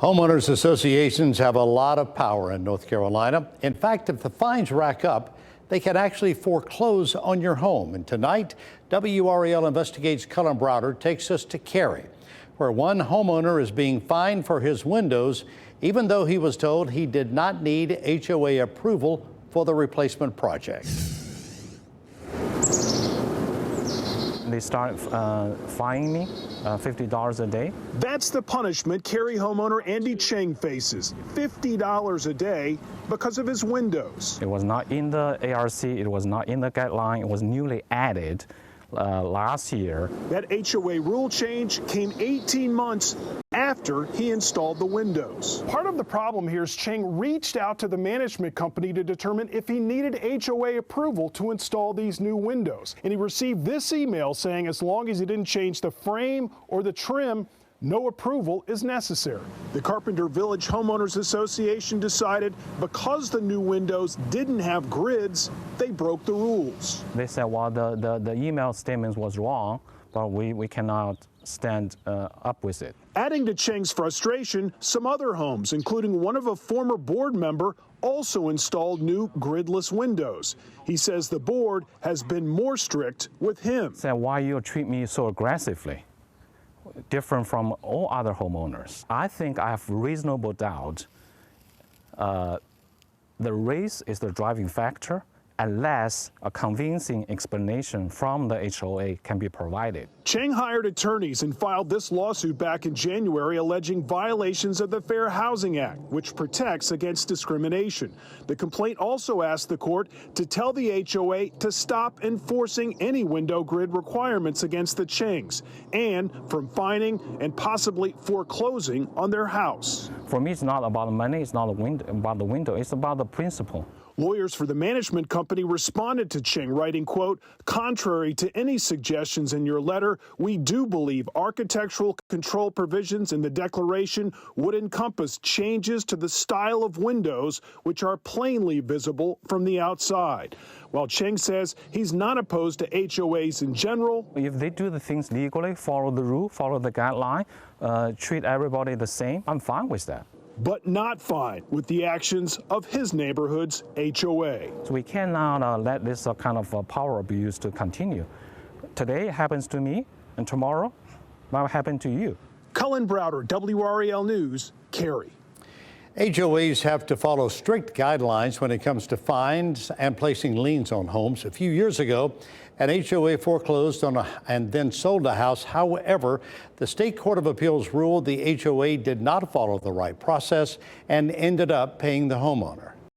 Homeowners associations have a lot of power in North Carolina. In fact, if the fines rack up, they can actually foreclose on your home. And tonight, WRAL Investigates Cullen Browder takes us to Cary, where one homeowner is being fined for his windows, even though he was told he did not need HOA approval for the replacement project. They started fining me $50 a day. That's the punishment Cary homeowner Andy Cheng faces, $50 a day because of his windows. It was not in the ARC, it was not in the guideline, it was newly added last year. That HOA rule change came 18 months after he installed the windows. Part of the problem here is Cheng reached out to the management company to determine if he needed HOA approval to install these new windows. And he received this email saying as long as he didn't change the frame or the trim, no approval is necessary. The Carpenter Village Homeowners Association decided because the new windows didn't have grids, they broke the rules. They said, well, the email statement was wrong, but we cannot stand up with it. Adding to Cheng's frustration, some other homes, including one of a former board member, also installed new gridless windows. He says the board has been more strict with him. Said, why you treat me so aggressively? Different from all other homeowners. I think I have reasonable doubt the race is the driving factor unless a convincing explanation from the HOA can be provided. Cheng hired attorneys and filed this lawsuit back in January alleging violations of the Fair Housing Act, which protects against discrimination. The complaint also asked the court to tell the HOA to stop enforcing any window grid requirements against the Chengs and from fining and possibly foreclosing on their house. For me, it's not about the money, it's not about the window, it's about the principle. Lawyers for the management company responded to Cheng, writing, quote, contrary to any suggestions in your letter, we do believe architectural control provisions in the declaration would encompass changes to the style of windows, which are plainly visible from the outside. While Cheng says he's not opposed to HOAs in general. If they do the things legally, follow the rule, follow the guideline, treat everybody the same, I'm fine with that. But not fine with the actions of his neighborhood's HOA. So we cannot let this kind of power abuse to continue. Today it happens to me, and tomorrow it might happen to you. Cullen, Browder, WRAL News, Cary. HOAs have to follow strict guidelines when it comes to fines and placing liens on homes. A few years ago, an HOA foreclosed on and then sold a house. However, the State Court of Appeals ruled the HOA did not follow the right process and ended up paying the homeowner.